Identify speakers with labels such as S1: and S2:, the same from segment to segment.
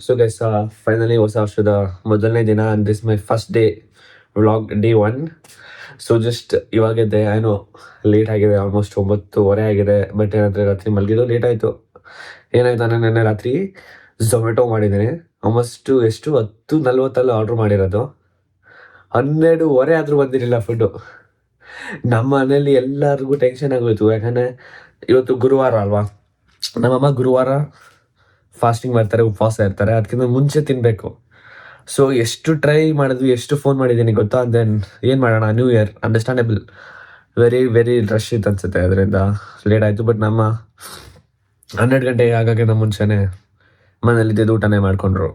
S1: So guys, finally ಹೊಸ ವರ್ಷದ ಮೊದಲನೇ ದಿನ and this my first day vlog day 1. So just ಇವಾಗಿದೆ, ಏನೋ ಲೇಟ್ ಆಗಿದೆ, ಆಲ್ಮೋಸ್ಟ್ 9:30 ಆಗಿದೆ. ಬಟ್ ಏನಂದರೆ ರಾತ್ರಿ ಮಲಗಿದ್ದು ಲೇಟ್ ಆಯಿತು. ಏನಾಯ್ತು ಅಂದರೆ ನೆನ್ನೆ ರಾತ್ರಿ ಝೊಮ್ಯಾಟೊ ಮಾಡಿದ್ದೀನಿ. ಆಲ್ಮೋಸ್ಟು 10:40 ಆರ್ಡ್ರ್ ಮಾಡಿರೋದು. 12:30 ಆದರೂ ಬಂದಿರಲಿಲ್ಲ ಫುಡ್ಡು. ನಮ್ಮ ಮನೇಲಿ ಎಲ್ಲರಿಗೂ ಟೆನ್ಷನ್ ಆಗೋಯ್ತು. ಯಾಕಂದರೆ ಇವತ್ತು ಗುರುವಾರ ಅಲ್ವಾ, ನಮ್ಮಮ್ಮ ಗುರುವಾರ ಫಾಸ್ಟಿಂಗ್ ಮಾಡ್ತಾರೆ, ಉಪವಾಸ ಇರ್ತಾರೆ. ಅದಕ್ಕಿಂತ ಮುಂಚೆ ತಿನ್ನಬೇಕು. ಸೊ ಎಷ್ಟು ಟ್ರೈ ಮಾಡಿದ್ವಿ, ಎಷ್ಟು ಫೋನ್ ಮಾಡಿದ್ದೀನಿ ಗೊತ್ತಾ. ದೆನ್ ಏನು ಮಾಡೋಣ, new year, understandable, very very rush ಇತ್ತು ಅನ್ಸುತ್ತೆ, ಅದರಿಂದ ಲೇಟ್ ಆಯಿತು. ಬಟ್ ನಮ್ಮ 12 ಗಂಟೆಗೆ ಆಗೋಕ್ಕಿಂತ ಮುಂಚೆನೇ ಮನೇಲಿದ್ದು ಊಟನೇ ಮಾಡಿಕೊಂಡ್ರು.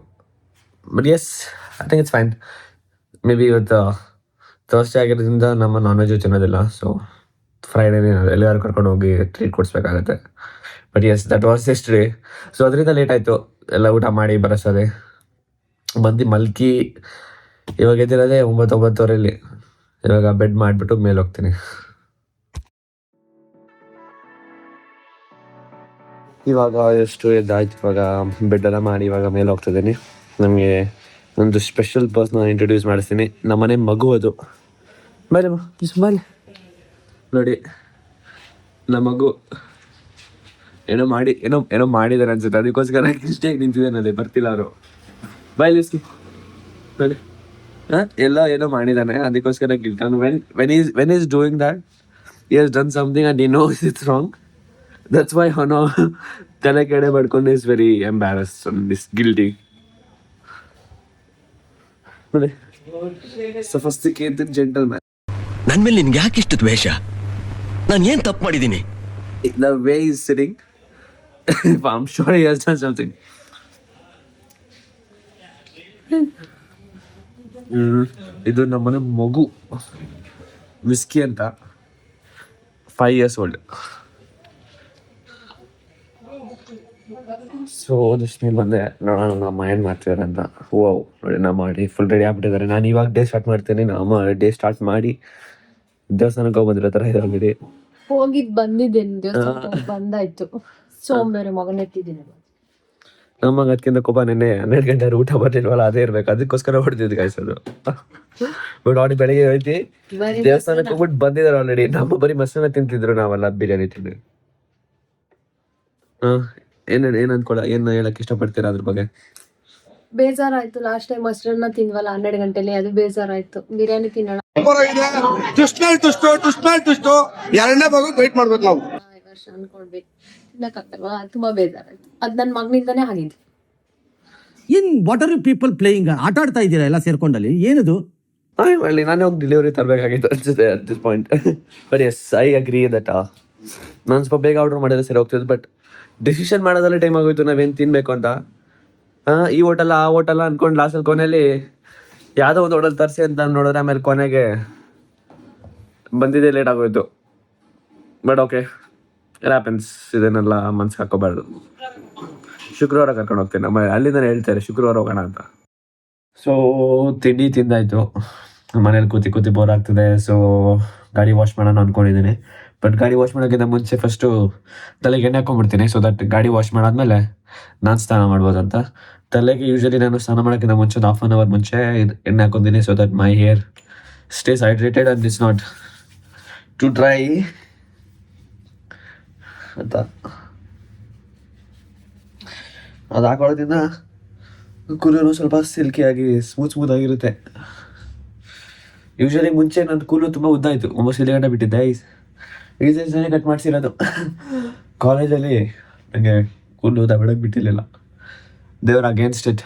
S1: But yes, I think it's fine. Maybe ಇವತ್ತು ಥರ್ಸ್ಡೇ ಆಗಿರೋದ್ರಿಂದ ನಮ್ಮ ನಾನ್ ವೆಜ್ ತಿನ್ನೋದಿಲ್ಲ. ಸೊ ಫ್ರೈಡೇನೇ ಎಲ್ಲರೂ ಕರ್ಕೊಂಡು ಹೋಗಿ ಟ್ರೀಟ್ ಕೊಡಿಸ್ಬೇಕಾಗತ್ತೆ. But yes, that was yesterday. So ಅದರಿಂದ ಲೇಟ್ ಆಯಿತು ಎಲ್ಲ ಊಟ ಮಾಡಿ ಬರೋಸೋದೆ. ಬಂದು ಮಲ್ಕಿ ಇವಾಗ ಎದ್ದಿರೋದೇ 9:30. ಇವಾಗ ಬೆಡ್ ಮಾಡಿಬಿಟ್ಟು ಮೇಲೆ ಹೋಗ್ತೀನಿ. ಇವಾಗ ಎಷ್ಟು ಎದ್ದಾಯ್ತು, ಇವಾಗ ಬೆಡ್ಡೆಲ್ಲ ಮಾಡಿ ಇವಾಗ ಮೇಲೆ ಹೋಗ್ತಿದ್ದೀನಿ. ನಮಗೆ ಒಂದು ಸ್ಪೆಷಲ್ ಪರ್ಸ್ನ ಇಂಟ್ರೊಡ್ಯೂಸ್ ಮಾಡಿಸ್ತೀನಿ. ನಮ್ಮನೆ ಮಗು ಅದು. ಮೇಲೆ ಮೇಲೆ ನೋಡಿ, ನಮ್ಮ ಮಗು ಏನೋ ಮಾಡಿದ್ದಾರೆ ಅನ್ಸುತ್ತೆ. ಅದಕ್ಕೋಸ್ಕರ ಇಷ್ಟೇ ನಿಂತಿದ್ದೇನೆ, ಬರ್ತಿಲ್ಲ ಅವರು. ಬೈಲಿಸ್ಕಿ ನೋಡಿ, ಎಲ್ಲ ಏನೋ ಮಾಡಿದ್ದಾನೆ, ಅದಕ್ಕೋಸ್ಕರ ಗಿಲ್ತಾನೆ. When is doing that, he has done something and he knows it's wrong. That's why ಅವನು ತಲೆ ಕೆಡೆ ಮಾಡ್ಕೊಂಡು is very embarrassed and is guilty. ನೋಡಿ, sophisticated gentleman.
S2: ನನ್ ಮೇಲೆ ನಿನ್ಗೆ ಯಾಕೆ ಇಷ್ಟು ದ್ವೇಷ? ನಾನು ಏನ್ ತಪ್ಪು ಮಾಡಿದ್ದೀನಿ?
S1: The way he's sitting, I'm sure he has done something. ಇದು ನಮ್ಮನೆ ಮಗು ವಿಸ್ಕಿ ಅಂತ, 5 years old. ಸೊ ಜಸ್ಟ್ ಮೇಲೆ ಬಂದೆ, ನೋಡೋಣ ನಮ್ಮ ಏನು ಮಾಡ್ತಿದ್ದಾರೆ ಅಂತ. ಓ ನೋಡಿ, ನಾ ಮಾಡಿ ಫುಲ್ ರೆಡಿ ಆಗ್ಬಿಟ್ಟಿದ್ದಾರೆ. ನಾನು ಇವಾಗ ಡೇ ಸ್ಟಾರ್ಟ್ ಮಾಡ್ತೀನಿ. ನಮ್ಮ ಡೇ ಸ್ಟಾರ್ಟ್ ಮಾಡಿ ದೇವಸ್ಥಾನಕ್ಕೆ ಹೋಗಿ ಬಂದಿರೋ ಥರ ಇದಾಗಿದೆ.
S3: ಹೋಗಿದ್ದು ಬಂದಿದ್ದೇನೆ, ದೇವಸ್ಥಾನಕ್ಕೆ ಬಂದಾಯ್ತು. ಸೋಮವಾರ ಮಗನೆತ್ತಿದ್ದೀನಿ.
S1: ನಮಗೆ ಅದಕ್ಕಿಂತ ಕೋಪ, ನಿನ್ನೆ 12 ಗಂಟೆ ಊಟ ಬರ್ಲಿಲ್ವಲ್ಲ, ಅದೇ ಇರ್ಬೇಕು, ಅದಕ್ಕೋಸ್ಕರ ಹೊಡೆದಿದ್ದು ಕಾಯಿಸೋದು. ಬಟ್ ಆಡಿ ಬೆಳಗ್ಗೆ ಹೋಯ್ತಿ ದೇವಸ್ಥಾನಕ್ಕೆ ಹೋಗ್ಬಿಟ್ಟು ಬಂದಿದ್ದಾರೆ ಆಲ್ರೆಡಿ. ನಮ್ಮ ಬರೀ ಮಸಾಲ ತಿಂತಿದ್ರು, ನಾವೆಲ್ಲ ಬಿರಿಯಾನಿ ತಿಂದ್ವಿ. ಏನ್ ಅನ್ಕೊಳ್ಳ, ಏನ್ ಹೇಳಕ್ ಇಷ್ಟಪಡ್ತೀರಾ ಅದ್ರ ಬಗ್ಗೆ?
S3: ಬೇಜಾರಾಯ್ತು. ಲಾಸ್ಟ್ ಟೈಮ್ ಮೊಸರನ್ನ ತಿನ್ವಲ್ಲ 12 ಗಂಟೆಲಿ, ಅದು ಬೇಜಾರಾಯ್ತು. ಬಿರಿಯಾನಿ ತಿನ್ನೋಣ
S4: ಎರಡನೇ ಭಾಗ ವೇಟ್ ಮಾಡ್ಬೇಕು ನಾವು.
S3: ಈ ವರ್ಷ ಅನ್ಕೊಳ್ಬೇಕು, ತಿನ್ನಕ್ಕಾಗಲ್ವಾ, ತುಂಬಾ ಬೇಜಾರಾಯ್ತು. ಅದ್ ನನ್ ಮಗನಿಂದಾನೇ ಆಗಿದ್ದು.
S5: ಏನ್ what are you people playing? ಆಟ ಆಡ್ತಾ ಇದ್ದೀರಾ ಎಲ್ಲ ಸೇರ್ಕೊಂಡಲ್ಲಿ, ಏನದು?
S1: ಮಾಡಿ ನಾನೇ ಹೋಗಿ ಡೆಲಿವರಿ ತರಬೇಕಾಗಿತ್ತು ಅನ್ಸುತ್ತೆ at this point. But yes, I agree that ನಾನು ಸ್ವಲ್ಪ ಬೇಗ ಆರ್ಡರ್ ಮಾಡಿದ್ರೆ ಸರಿ ಹೋಗ್ತಿದ್ದು. ಬಟ್ ಡಿಸಿಷನ್ ಮಾಡೋದ್ರಲ್ಲಿ ಟೈಮ್ ಆಗೋಯ್ತು, ನಾವೇನು ತಿನ್ಬೇಕು ಅಂತ. ಈ ಹೋಟೆಲ್ಲ ಆ ಹೋಟೆಲ್ಲ ಅಂದ್ಕೊಂಡು ಲಾಸ್ಟಲ್ಲಿ ಕೊನೆಯಲ್ಲಿ ಯಾವುದೋ ಒಂದು ಹೋಟೆಲ್ ತರಿಸಿ ಅಂತ ನೋಡಿದ್ರೆ ಆಮೇಲೆ ಕೊನೆಗೆ ಬಂದಿದ್ದೇ ಲೇಟ್ ಆಗೋಯ್ತು. But okay, happens. ಇದನ್ನೆಲ್ಲ ಮನ್ಸಿಗೆ ಹಾಕೋಬಾರ್ದು. ಶುಕ್ರವಾರ ಕರ್ಕೊಂಡು ಹೋಗ್ತೀನಿ. ನಮ್ಮ ಅಲ್ಲಿಂದ ಹೇಳ್ತಾರೆ ಶುಕ್ರವಾರ ಹೋಗೋಣ ಅಂತ. ಸೊ ತಿಂಡಿ ತಿಂದಾಯ್ತು, ಮನೇಲಿ ಕೂತಿ ಬೋರ್ ಆಗ್ತಿದೆ. ಸೊ ಗಾಡಿ ವಾಶ್ ಮಾಡೋಣ ಅಂದ್ಕೊಂಡಿದ್ದೀನಿ. ಬಟ್ ಗಾಡಿ ವಾಶ್ ಮಾಡೋಕ್ಕಿಂತ ಮುಂಚೆ ಫಸ್ಟು ತಲೆಗೆ ಎಣ್ಣೆ ಹಾಕೊಂಡ್ಬಿಡ್ತೀನಿ. ಸೊ ದಟ್ ಗಾಡಿ ವಾಶ್ ಮಾಡಾದ್ಮೇಲೆ ನಾನು ಸ್ನಾನ ಮಾಡ್ಬೋದಂತ. ತಲೆಗೆ ಯೂಶಲಿ ನಾನು ಸ್ನಾನ ಮಾಡೋಕ್ಕಿಂತ ಮುಂಚೆ ಒಂದು 1/2 hour ಮುಂಚೆ ಎಣ್ಣೆ ಹಾಕೊತೀನಿ. So that my hair stays hydrated and it's not too dry ಅಂತ. ಅದು ಹಾಕೊಳ್ಳೋದ್ರಿಂದ ಕೂದಲು ಸ್ವಲ್ಪ ಸಿಲ್ಕಿಯಾಗಿ ಸ್ಮೂತ್ ಆಗಿರುತ್ತೆ. ಯೂಶಲಿ ಮುಂಚೆ ನನ್ನ ಕೂದಲು ತುಂಬ ಉದ್ದ ಇತ್ತು, 9 ಗಂಟೆ ಬಿಟ್ಟಿದ್ದೆ. ರೀಸೆಂಟ್ಲಿ ಕಟ್ ಮಾಡಿಸಿರೋದು. ಕಾಲೇಜಲ್ಲಿ ನನಗೆ ಕೂದಲು ಉದ್ದ ಬಿಡೋಕ್ಕೆ ಬಿಟ್ಟಿರಲಿಲ್ಲ. ದೇವ್ರ ಅಗೇನ್ಸ್ಟ್ ಇಟ್.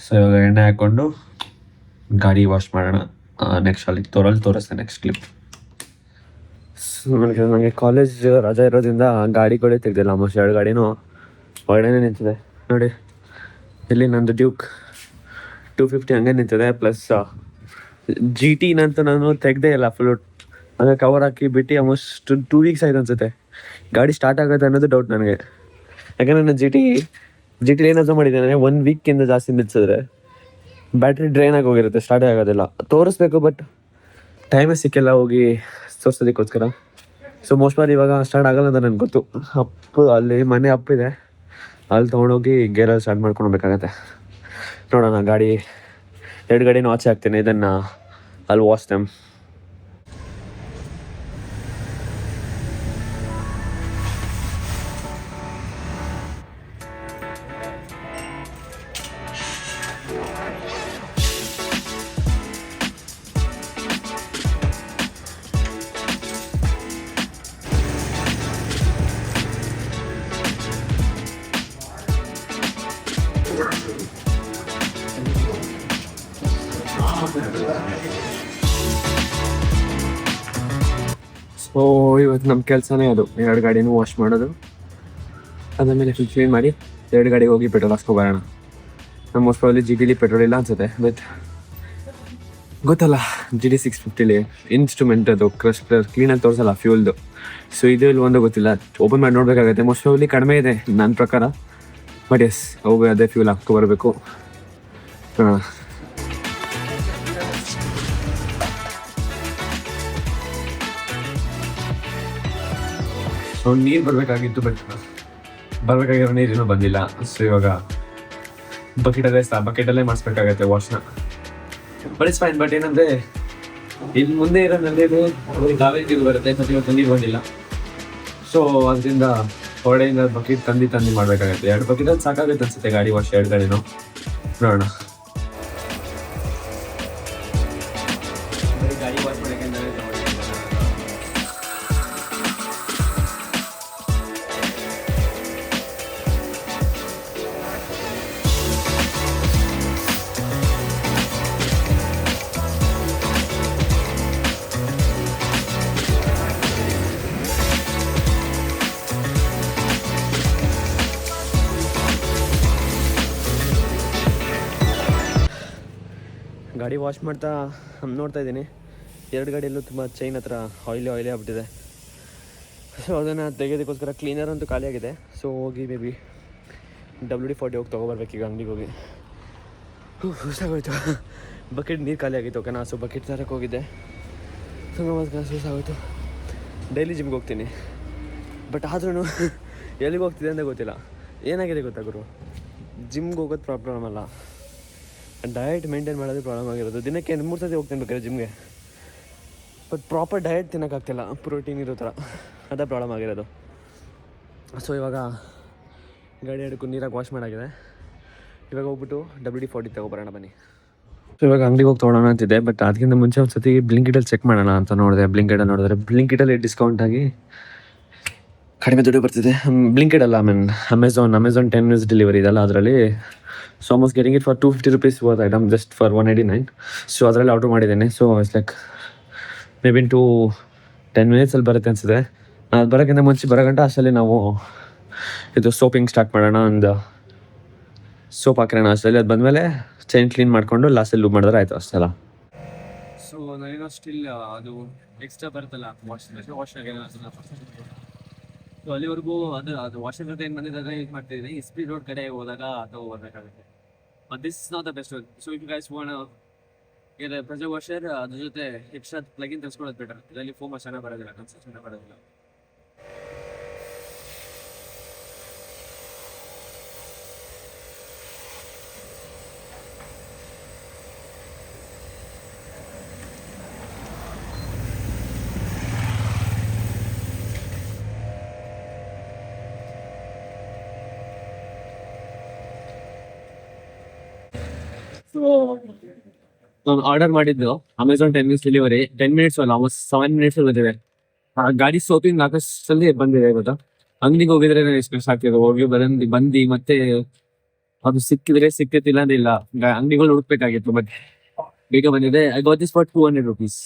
S1: ಸೊ ಇವಾಗ ಎಣ್ಣೆ ಹಾಕ್ಕೊಂಡು ಗಾಡಿ ವಾಶ್ ಮಾಡೋಣ. ನೆಕ್ಸ್ಟ್ ಅಲ್ಲಿ ತೋರಿಸ್ತೇನೆ ನೆಕ್ಸ್ಟ್ ಕ್ಲಿಪ್. ನನಗೆ ಕಾಲೇಜ್ ರಜಾ ಇರೋದ್ರಿಂದ ಗಾಡಿ ಕೂಡ ತೆಗ್ದಿಲ್ಲ. ಆಲ್ಮೋಸ್ಟ್ 2 ಗಾಡಿನೂ ಹೊರಗಡೆ ನಿಂತಿದೆ. ನೋಡಿ, ಇಲ್ಲಿ ನಂದು ಡ್ಯೂಕ್ 250 ಹಂಗೆ ನಿಂತಿದೆ. ಪ್ಲಸ್ GT ನಂತೂ ನಾನು ತೆಗ್ದೇ ಇಲ್ಲ ಫುಲ್ಲು, ಹಂಗೆ ಕವರ್ ಹಾಕಿ ಬಿಟ್ಟು ಆಲ್ಮೋಸ್ಟ್ 2 weeks ಆಯ್ತು ಅನ್ಸುತ್ತೆ. ಗಾಡಿ ಸ್ಟಾರ್ಟ್ ಆಗುತ್ತೆ ಅನ್ನೋದು ಡೌಟ್ ನನಗೆ. ಯಾಕಂದರೆ ನಾನು GT ಏನಾದರೂ ಮಾಡಿದ್ದೇನೆ 1 weekಗಿಂತ ಜಾಸ್ತಿ ನಿಲ್ಸಿದ್ರೆ ಬ್ಯಾಟ್ರಿ ಡ್ರೈನ್ ಆಗಿ ಹೋಗಿರುತ್ತೆ, ಸ್ಟಾರ್ಟೇ ಆಗೋದಿಲ್ಲ. ತೋರಿಸ್ಬೇಕು, ಬಟ್ ಟೈಮೇ ಸಿಕ್ಕಿಲ್ಲ ಹೋಗಿ ತೋರಿಸೋದಕ್ಕೋಸ್ಕರ. ಸೊ ಮೋಸ್ಟ್ ಬಾರಿ ಇವಾಗ ಸ್ಟಾರ್ಟ್ ಆಗಲ್ಲ ಅಂತ ನನಗೆ ಗೊತ್ತು. ಅಲ್ಲಿ ಮನೆ ಅಪ್ಪಿದೆ, ಅಲ್ಲಿ ತೊಗೊಂಡೋಗಿ ಗೇರಲ್ಲಿ ಸ್ಟಾರ್ಟ್ ಮಾಡ್ಕೊಂಡು ಹೋಗ್ಬೇಕಾಗತ್ತೆ. ನೋಡೋಣ, ಗಾಡಿ 2 ಗಾಡಿನೂ ಆಚೆ ಹಾಕ್ತೀನಿ, ಇದನ್ನು ಅಲ್ಲಿ ವಾಶ್ ದೆಮ್. ಸೊ ಇವತ್ತು ನಮ್ಮ ಕೆಲಸನೇ ಅದು, 2 ಗಾಡಿನೂ ವಾಶ್ ಮಾಡೋದು, ಅದಾದಮೇಲೆ ಫುಲ್ ಕ್ಲೀನ್ ಮಾಡಿ 2 ಗಾಡಿಗೆ ಹೋಗಿ ಪೆಟ್ರೋಲ್ ಹಾಕ್ಸ್ಕೊಬರೋಣ. ನಮ್ಮ ಮೋಸ್ಟ್ ಪ್ರಾಬಬ್ಲಿ GT ಪೆಟ್ರೋಲ್ ಇಲ್ಲ ಅನ್ಸುತ್ತೆ, ಬಟ್ ಗೊತ್ತಲ್ಲ GT 650 ಇನ್ಸ್ಟ್ರೂಮೆಂಟ್ ಅದು ಕ್ರಸ್ಟರ್ ಕ್ಲೀನಾಗಿ ತೋರಿಸಲ್ಲ ಫ್ಯೂಲ್ದು. ಸೊ ಇದು ಇಲ್ಲಿ ಒಂದು ಗೊತ್ತಿಲ್ಲ, ಓಪನ್ ಮಾಡಿ ನೋಡಬೇಕಾಗತ್ತೆ. ಮೋಸ್ಟ್ ಪ್ರಾಬಬ್ಲಿ ಕಡಿಮೆ ಇದೆ ನನ್ನ ಪ್ರಕಾರ, ಬಟ್ ಎಸ್ ಹೋಗಿ ಅದೇ ಫ್ಯೂಲ್ ಹಾಕ್ಕೊಬರ್ಬೇಕು. ನೀರು ಬರಬೇಕಾಗಿತ್ತು, ಬಟ್ ಬರಬೇಕಾಗಿರೋ ನೀರು ಇನ್ನೂ ಬಂದಿಲ್ಲ. ಸೊ ಇವಾಗ ಬಕೆಟಲ್ಲೇ ಮಾಡಿಸ್ಬೇಕಾಗತ್ತೆ ವಾಶ್ನ. But it's fine. ಬಟ್ ಏನಂದರೆ ಇಲ್ಲಿ ಮುಂದೆ ಇರೋ ನಲ್ಲಿದು ಕಾವೇರಿ ನೀರು ಬರುತ್ತೆ, ಮತ್ತು ಇವತ್ತು ನೀರು ಬಂದಿಲ್ಲ. ಸೊ ಅದರಿಂದ ಹೊರಡೆಯಿಂದ ಬಕೆಟ್ ತಂದು ಮಾಡಬೇಕಾಗತ್ತೆ. 2 ಬಕೆಟಲ್ಲಿ ಸಾಕಾಗುತ್ತೆ ಅನ್ಸುತ್ತೆ ಗಾಡಿ ವಾಶ್, 2 ಗಾಡಿನೂ. ನೋಡೋಣ. ಗಾಡಿ ವಾಶ್ ಮಾಡೋಕ್ಕೆ ಗಾಡಿ ವಾಶ್ ಮಾಡ್ತಾ ನೋಡ್ತಾ ಇದ್ದೀನಿ, 2 ಗಾಡಿಯಲ್ಲೂ ತುಂಬ ಚೈನ್ ಹತ್ರ ಆಯಿಲಿ ಆಗ್ಬಿಟ್ಟಿದೆ. ಸೊ ಅದನ್ನು ತೆಗೆಯೋದಕ್ಕೋಸ್ಕರ ಕ್ಲೀನರ್ ಅಂತೂ ಖಾಲಿಯಾಗಿದೆ. ಸೊ ಹೋಗಿ ಮೇ ಬಿ WD-40 ಹೋಗಿ ತೊಗೊಬರ್ಬೇಕು ಈಗ ಅಂಗಡಿಗೆ ಹೋಗಿ. ಸುಸ್ತಾಗೋಯ್ತು, ಬಕೆಟ್ ನೀರು ಖಾಲಿ ಆಗಿತ್ತು. ಓಕೆನಾ, ಸೊ ಬಕೆಟ್ ತರಕ್ಕೆ ಹೋಗಿದ್ದೆ, ಸುಸ್ತಾಗೋಯ್ತು. ಡೈಲಿ ಜಿಮ್ಗೆ ಹೋಗ್ತೀನಿ, ಬಟ್ ಆದ್ರೂ ಎಲ್ಲಿಗೆ ಹೋಗ್ತಿದೆ ಅಂತ ಗೊತ್ತಿಲ್ಲ. ಏನಾಗಿದೆ ಗೊತ್ತಾ ಗುರು, ಜಿಮ್ಗೆ ಹೋಗೋದು ಪ್ರಾಬ್ಲಮ್ ಅಲ್ಲ, ಡಯಟ್ ಮೇಂಟೈನ್ ಮಾಡೋದು ಪ್ರಾಬ್ಲಮ್ ಆಗಿರೋದು. ದಿನಕ್ಕೆ 3 ಸತಿ ಹೋಗ್ತೀನಿ ಬೇಕಾದ್ರೆ ಜಿಮ್ಗೆ, ಬಟ್ ಪ್ರಾಪರ್ ಡಯಟ್ ತಿನ್ನೋಕ್ಕಾಗ್ತಿಲ್ಲ, ಪ್ರೋಟೀನ್ ಇರೋ ಥರ. ಅದೇ ಪ್ರಾಬ್ಲಮ್ ಆಗಿರೋದು. ಸೊ ಇವಾಗ ಗಾಡಿ ಹಿಡ್ಕೊಂಡು ನೀರಾಗಿ ವಾಶ್ ಮಾಡಾಗಿದೆ. ಇವಾಗ ಹೋಗ್ಬಿಟ್ಟು WD-40 ತೊಗೊಬರೋಣ ಬನ್ನಿ. ಸೊ ಇವಾಗ ಅಂಗಡಿಗೆ ಹೋಗಿ ತೊಗೊಳೋಣ ಅಂತಿದ್ದೆ, ಬಟ್ ಅದಕ್ಕಿಂತ ಮುಂಚೆ ಒಂದು ಸತಿ ಬ್ಲಿಂಕಿಟಲ್ಲಿ ಚೆಕ್ ಮಾಡೋಣ ಅಂತ ನೋಡಿದೆ. ಬ್ಲಿಂಕಿಟಲ್ಲಿ ಡಿಸ್ಕೌಂಟ್ ಆಗಿ ಕಡಿಮೆ ದುಡ್ಡು ಬರ್ತಿದೆ. ಬ್ಲಿಂಕಿಟ್ ಅಲ್ಲ, ಅಮೆಝಾನ್ 10 minutes ಡೆಲಿವರಿ ಇದೆಲ್ಲ, ಅದರಲ್ಲಿ so almost getting it for 250 rupees worth item, just for 189. So ಅದರಲ್ಲಿ ಆರ್ಡ್ರ್ ಮಾಡಿದ್ದೇನೆ. So it's like may be 10 minutes ಬರುತ್ತೆ ಅನಿಸುತ್ತೆ. ಅದು ಬರೋಕ್ಕಿಂತ ಮುಂಚೆ ಬರೋಗಂಟ ಅಷ್ಟರಲ್ಲಿ ನಾವು ಇದು ಸೋಪಿಂಗ್ ಸ್ಟಾರ್ಟ್ ಮಾಡೋಣ. ಒಂದು ಸೋಪ್ ಹಾಕಿರೋಣ ಅಷ್ಟರಲ್ಲಿ. ಅದು ಬಂದಮೇಲೆ ಚೈನ್ ಕ್ಲೀನ್ ಮಾಡಿಕೊಂಡು ಲಾಸ್ಟಲ್ಲಿ ಲೂಪ್ ಮಾಡಿದ್ರೆ ಆಯಿತು ಅಷ್ಟೆಲ್ಲ. ಸೊ ನಾನೇನೋ ಸ್ಟಿಲ್ ಅದು ಎಕ್ಸ್ಟ್ರಾ ಬರುತ್ತಲ್ಲ ವಾಶ್ನಾಗೆ, ಸೊ ಅಲ್ಲಿವರೆಗೂ ಅದು ವಾಷರ್ ಜೊತೆ ಏನು ಬಂದಿದ್ದಾಗ ಇದು ಮಾಡ್ತಿದ್ದೀನಿ. SP ರೋಡ್ ಕಡೆ ಹೋದಾಗ ಅದು ಬರಬೇಕಾಗುತ್ತೆ. But this is not the best. So if you guys want get a pressure washer, ಅದ್ರ ಜೊತೆ ಎಕ್ಸ್ಟ್ರಾ ಪ್ಲಗಿನ್ ತರಿಸ್ಕೊಳ್ಳೋದು ಬೆಟರ್. ಇದರಲ್ಲಿ ಫೋಮ್ ಚೆನ್ನಾಗಿ ಬರೋದಿಲ್ಲ, ಕನ್ಸ್ಟ್ರಕ್ಷನ್ ಬರೋದಿಲ್ಲ. ನಾನು ಆರ್ಡರ್ ಮಾಡಿದ್ದು ಅಮೆಝಾನ್ 10 minutes ಡೆಲಿವರಿ, 10 minutes ಅಲ್ಲ, ಆಲ್ಮೋಸ್ಟ್ 7 minutes ಬಂದಿದೆ. ಗಾಡಿ ಸೋಪಿಂಗ್ ಹಾಕೋಷ್ಟಲ್ಲಿ ಬಂದಿದೆ. ಗೊತ್ತಾ, ಅಂಗಡಿಗೆ ಹೋಗಿದ್ರೆ ನಾನು ಎಷ್ಟು ಕಷ್ಟ ಆಗ್ತಿದೆ, ಹೋಗಿ ಬಂದು ಮತ್ತೆ ಅದು ಸಿಕ್ಕಿದ್ರೆ ಸಿಕ್ತಿಲ್ಲ ಅಂದ್ರೆ ಇಲ್ಲ, ಅಂಗಡಿಗಳು ಹುಡುಕ್ಬೇಕಾಗಿತ್ತು. ಬಟ್ ಬೇಗ ಬಂದಿದೆ. I got this for 200 rupees.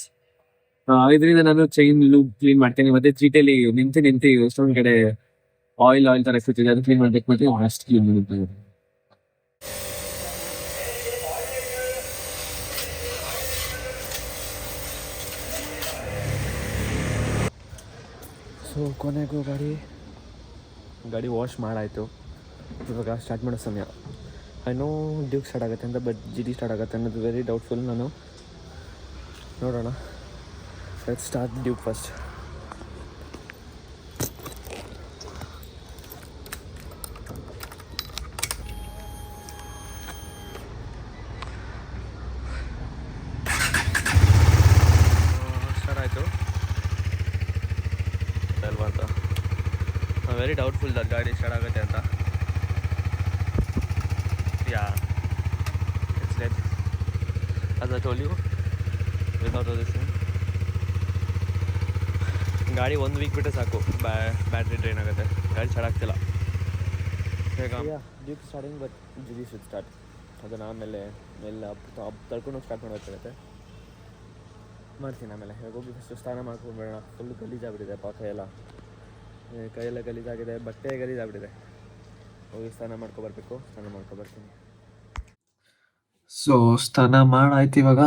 S1: ಇದರಿಂದ ನಾನು ಚೈನ್ ಲೂಪ್ ಕ್ಲೀನ್ ಮಾಡ್ತೇನೆ, ಮತ್ತೆ ಚೀಟಲ್ಲಿ ನಿಂತು ಎಷ್ಟೊಂದು ಕಡೆ ಆಯಿಲ್ ತರ ಸಿಗ್ತಿದೆ, ಅದು ಕ್ಲೀನ್ ಮಾಡ್ಬೇಕು. ಮತ್ತೆ ಅಷ್ಟು ಕ್ಲೀನ್ ಮಾಡ್ತೇನೆ. ಸೊ ಕೊನೆಗೂ ಗಾಡಿ ವಾಶ್ ಮಾಡಾಯಿತು. ಇವಾಗ ಸ್ಟಾರ್ಟ್ ಮಾಡೋ ಸಮಯ. ಐ ನೋ ಡ್ಯೂಕ್ ಸ್ಟಾರ್ಟ್ ಆಗುತ್ತೆ ಅಂತ, ಬಟ್ GT ಸ್ಟಾರ್ಟ್ ಆಗುತ್ತೆ ಅನ್ನೋದು ವೆರಿ ಡೌಟ್ಫುಲ್. ನಾನು ನೋಡೋಣ. Let's start Duke first. Very doubtful that ಗಾಡಿ ಸ್ಟಾರ್ಟ್ ಆಗುತ್ತೆ ಅಂತ. Yeah it's dead as I told you without all this thing. ಗಾಡಿ 1 ವೀಕ್ ಬಿಟ್ಟರೆ ಸಾಕು ಬ್ಯಾಟ್ರಿ ಡ್ರೈನ್ ಆಗುತ್ತೆ. ಗಾಡಿ ಸ್ಟಾರ್ಟ್ ಆಗ್ತಿಲ್ಲ ಈಗ. Duke starting but GD should start. ಅದನ್ನು ಆಮೇಲೆ ತಳ್ಕೊಂಡು ಸ್ಟಾರ್ಟ್ ಮಾಡಬೇಕಾಗುತ್ತೆ. ಮಾಡ್ತೀನಿ ಆಮೇಲೆ. ಇವಾಗ ಹೋಗಿ ಫಸ್ಟು ಸ್ನಾನ ಮಾಡ್ಕೊಂಡ್ಬೇಡ. ಫುಲ್ ಗಲೀಜಾಗ್ಬಿಟ್ಟಿದೆ ಪಾಕ ಎಲ್ಲ, ಕೈಯೆಲ್ಲ ಗಲೀಜಾಗಿದೆ, ಬಟ್ಟೆ ಗಲೀಜಾಗ್ಬಿಟ್ಟಿದೆ. ಹೋಗಿ ಸ್ನಾನ ಮಾಡ್ಕೊಬರ್ಬೇಕು. ಸ್ನಾನ ಮಾಡ್ಕೊಬರ್ತೀನಿ. ಸೊ ಸ್ನಾನ ಮಾಡಾಯ್ತು. ಇವಾಗ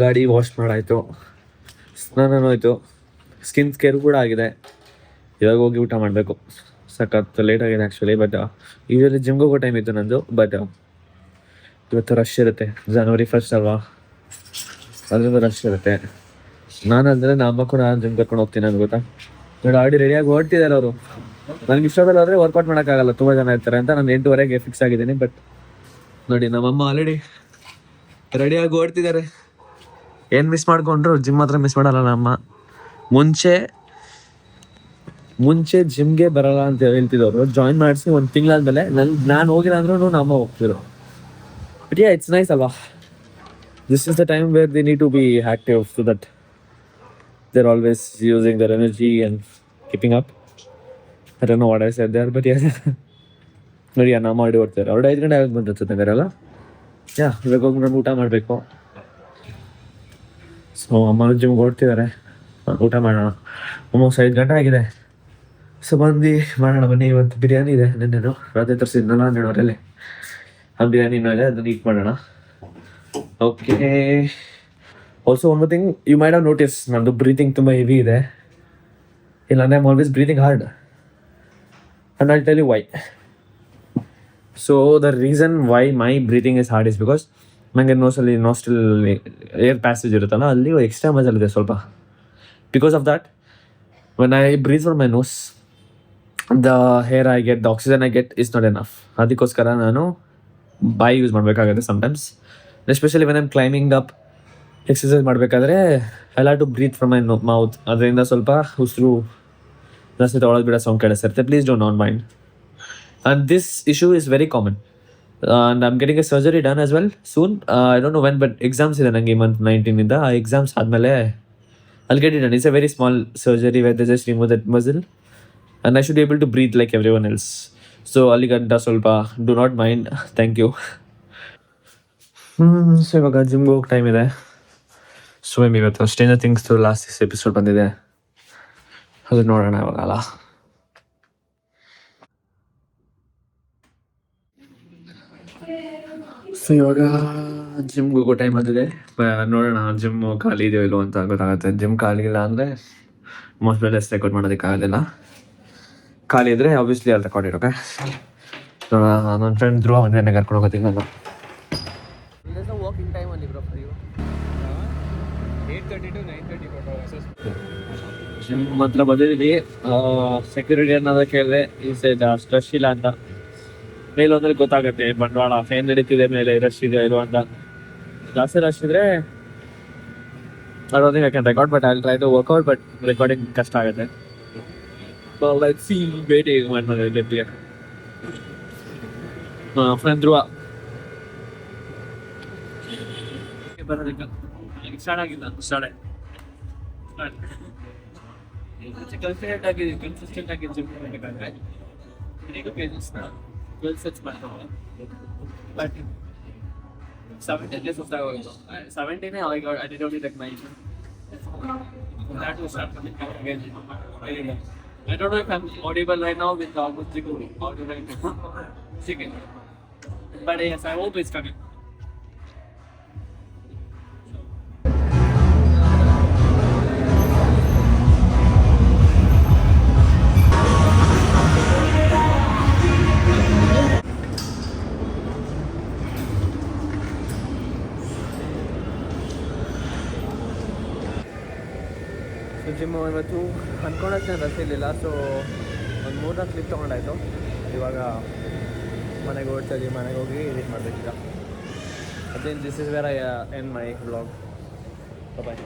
S1: ಗಾಡಿ ವಾಶ್ ಮಾಡಾಯಿತು, ಸ್ನಾನನೂ ಆಯಿತು, ಸ್ಕಿನ್ ಕೇರ್ ಕೂಡ ಆಗಿದೆ. ಇವಾಗ ಹೋಗಿ ಊಟ ಮಾಡಬೇಕು. ಸಖತ್ ಲೇಟ್ ಆಗಿದೆ ಆ್ಯಕ್ಚುಲಿ. ಬಟ್ ಯೂಶಲಿ ಜಿಮ್ಗೆ ಹೋಗೋ ಟೈಮ್ ಇತ್ತು ನಂದು. ಬಟ್ ಇವತ್ತು ರಶ್ ಇರುತ್ತೆ. ಜನವರಿ 1 ಅಲ್ವಾ, ಅದರಿಂದ ರಶ್ ಇರುತ್ತೆ. ನಾನಂದರೆ ನಮ್ಮ ಕೂಡ ಜಿಮ್ ಕರ್ಕೊಂಡು ಹೋಗ್ತೀನಿ. ನನಗೆ ಗೊತ್ತಾ, ನೋಡಿ ಆಲ್ರೆಡಿ ರೆಡಿಯಾಗಿ ಹೊರಟಿದ್ದಾರೆ ಅವರು. ನನಗೆ ಇಷ್ಟೊತ್ತಲ್ಲಿ ಹೋದರೆ ವರ್ಕೌಟ್ ಮಾಡೋಕ್ಕಾಗಲ್ಲ, ತುಂಬ ಜನ ಇರ್ತಾರೆ ಅಂತ ನಾನು 8:30ಗೆ ಫಿಕ್ಸ್ ಆಗಿದ್ದೀನಿ. ಬಟ್ ನೋಡಿ ನಮ್ಮಮ್ಮ ಆಲ್ರೆಡಿ ರೆಡಿಯಾಗಿ ಹೊರಡ್ತಿದ್ದಾರೆ. ಏನು ಮಿಸ್ ಮಾಡ್ಕೊಂಡ್ರು ಜಿಮ್ ಮಾತ್ರ ಮಿಸ್ ಮಾಡಲ್ಲ ನಮ್ಮ. ಮುಂಚೆ ಜಿಮ್ಗೆ ಬರಲ್ಲ ಅಂತ ಹೇಳ್ತಿದ್ದವರು, ಜಾಯಿನ್ ಮಾಡಿಸಿ 1 ತಿಂಗಳಾದ್ಮೇಲೆ ನಾನು ಹೋಗಿಲ್ಲ ಅಂದ್ರೂ ನಮ್ಮ ಹೋಗ್ತಿದ್ರು. ಬಟ್ ಯಾ, ಇಟ್ಸ್ ನೈಸ್ ಅಲ್ವಾ. This is the time where they need to be active so that they're always using their energy and keeping up. I don't know what I said there, but yeah. ನೋಡಿ ನಮ್ಮ ಮಾಡಿ ಹೊಡ್ತಾರೆ. 5 ಗಂಟೆ ಆಗಿ ಬಂದಿರ್ತದೆ ಬೇರೆಲ್ಲ. ಯಾ, ಇವಾಗ ಹೋಗಿ ನಾನು ಊಟ ಮಾಡಬೇಕು. ಸೊ ಅಮ್ಮ ಜಿಮ್ಗೆ ಹೊಡ್ತಿದ್ದಾರೆ, ಊಟ ಮಾಡೋಣ. ಆಲ್ಮೋಸ್ಟ್ 5 ಗಂಟೆ ಆಗಿದೆ. ಸೊ ಬಂದು ಮಾಡೋಣ ಬನ್ನಿ. ಇವತ್ತು ಬಿರಿಯಾನಿ ಇದೆ, ನೆನ್ನೆನು ರಾತ್ರಿ ತರಿಸಿದ್ನಲ್ಲ 12 ಆ ಬಿರಿಯಾನಿನೂ ಇದೆ, ಅದನ್ನು ಈಟ್ ಮಾಡೋಣ. Okay. Also one more thing you might have notice, ನಂದು ಬ್ರೀತಿಂಗ್ ತುಂಬ ಹೆವಿ ಇದೆ. ಇಲ್ಲ I am always breathing hard and I'll tell you why. So the reason why my breathing is hard is because ನನಗೆ nostril air passage ಇರುತ್ತಲ್ಲ, ಅಲ್ಲಿ extra ಮಜಲ್ ಇದೆ ಸ್ವಲ್ಪ. Because of that when I breathe from my nose, the air I get, the oxygen I get is not enough. ಅದಕ್ಕೋಸ್ಕರ ನಾನು ಬಾಯಿ use ಮಾಡಬೇಕಾಗುತ್ತೆ sometimes, especially when I'm climbing up. Exercise ಮಾಡಬೇಕಾದ್ರೆ I have to breathe from my mouth. ಅದರಿಂದ ಸ್ವಲ್ಪ ಉಸಿರು ಜಾಸ್ತಿ ತೊಗೊಳೋದು ಬಿಡೋ ಸೌಂಡ್ ಕೇಳಿಸಿರುತ್ತೆ. Please don't not mind. And this issue is very common. And I am getting a surgery done as well soon. I don't know when, but exams ಇದೆ ನನಗೆ ಈ ಮಂತ್ 19 ಆ ಎಕ್ಸಾಮ್ಸ್ ಆದಮೇಲೆ I'll get it done. It's a very small surgery where they just remove that muscle and I should be able to breathe like everyone else. So aliganta solpa do not mind. Thank you. So ivaga gym go time ide. So maybe ಇವತ್ತು Stranger Things last episode ಬಂದಿದೆ, ಅದು ನೋಡೋಣ ಇವಾಗಲ್ಲ. So ಇವಾಗ ಜಿಮ್ಗೆ ಹೋಗೋ time ಬಂದಿದೆ. ನೋಡೋಣ gym ಖಾಲಿ ಇದೆಯೋ ಇಲ್ಲೋ ಅಂತ ಗೊತ್ತಾಗುತ್ತೆ. ಜಿಮ್ ಖಾಲಿ ಇಲ್ಲ ಅಂದರೆ ಮೋಸ್ಟ್ ಲೆಸ್ ರೆಕಾರ್ಡ್ ಮಾಡೋದಕ್ಕಾಗೋದಿಲ್ಲ. ಖಾಲಿ ಇದ್ದರೆ ಆಬ್ವಿಯಸ್ಲಿ ಅಲ್ಲಿ ರೆಕಾರ್ಡ್ ಇರೋಕೆ. ನೋಡೋಣ. ನನ್ನ ಫ್ರೆಂಡ್ ಧ್ರುವ ಒಂದೇ ಕರ್ಕೊಂಡು ಹೋಗೋತೀನಿ ನಾನು. ವಾಕಿಂಗ್ ಟೈಮ್ ಅಲ್ಲಿ 8:30 to 9:30 ಜಿಮ್ ಮಾತ್ರ ಬಂದಿದ್ದೀನಿ. ಸೆಕ್ಯೂರಿಟಿ ಅನ್ನೋದ ಕೇಳಿದೆ, ಈ ಸೈಡ್ ಅಷ್ಟು ರಶ್ ಇಲ್ಲ ಅಂತ. ಮೇಲೆ ಹೋದ್ರೆ ಗೊತ್ತಾಗುತ್ತೆ ಬಂಡವಾಳ ಏನು ನಡೀತಿದೆ, ಮೇಲೆ ರಶ್ ಇದೆ ಇಲ್ವ ಅಂತ. ಜಾಸ್ತಿ ರಶ್ ಇದ್ರೆ I don't think I can record, but I'll try to work out, but recording ಕಷ್ಟ ಆಗುತ್ತೆ. So let's see, waiting ಮಾಡ್ತಾರೆ ಫ್ರೆಂಡ್ ಧ್ರುವ ಬರೋದಕ್ಕೆ ಸ್ಟಾರ್ಟ್ ಆಗಿಲ್ಲ. ಕನ್ಸಿಸ್ಟೆಂಟ್ ಆಗಿ ಜಿಮ್ ಮಾಡಬೇಕಾದ್ರೆ ಈಗ ಪೇಜಸ್ನ 12 ಸೆಟ್ಸ್ ಮಾಡ್ತಾರೆ. But 17 days of that 17 I did only like 9. That was start again. I don't know if I'm audible right now with almost audio right now. Chicken. But yes, I hope it's coming. Gym ಇವತ್ತು ಅಂದ್ಕೊಂಡಷ್ಟು ನಾನು ರಸ್ ಇರಲಿಲ್ಲ. So ಒಂದು 3-4 clip ತೊಗೊಂಡಾಯಿತು. ಇವಾಗ ಮನೆಗೆ ಓಡ್ತಾ ಇದ್ದೀವಿ. ಮನೆಗೆ ಹೋಗಿ ಎಡಿಟ್ ಮಾಡಬೇಕೀಗ. ಅದೇನು this is where I end my vlog. Bye.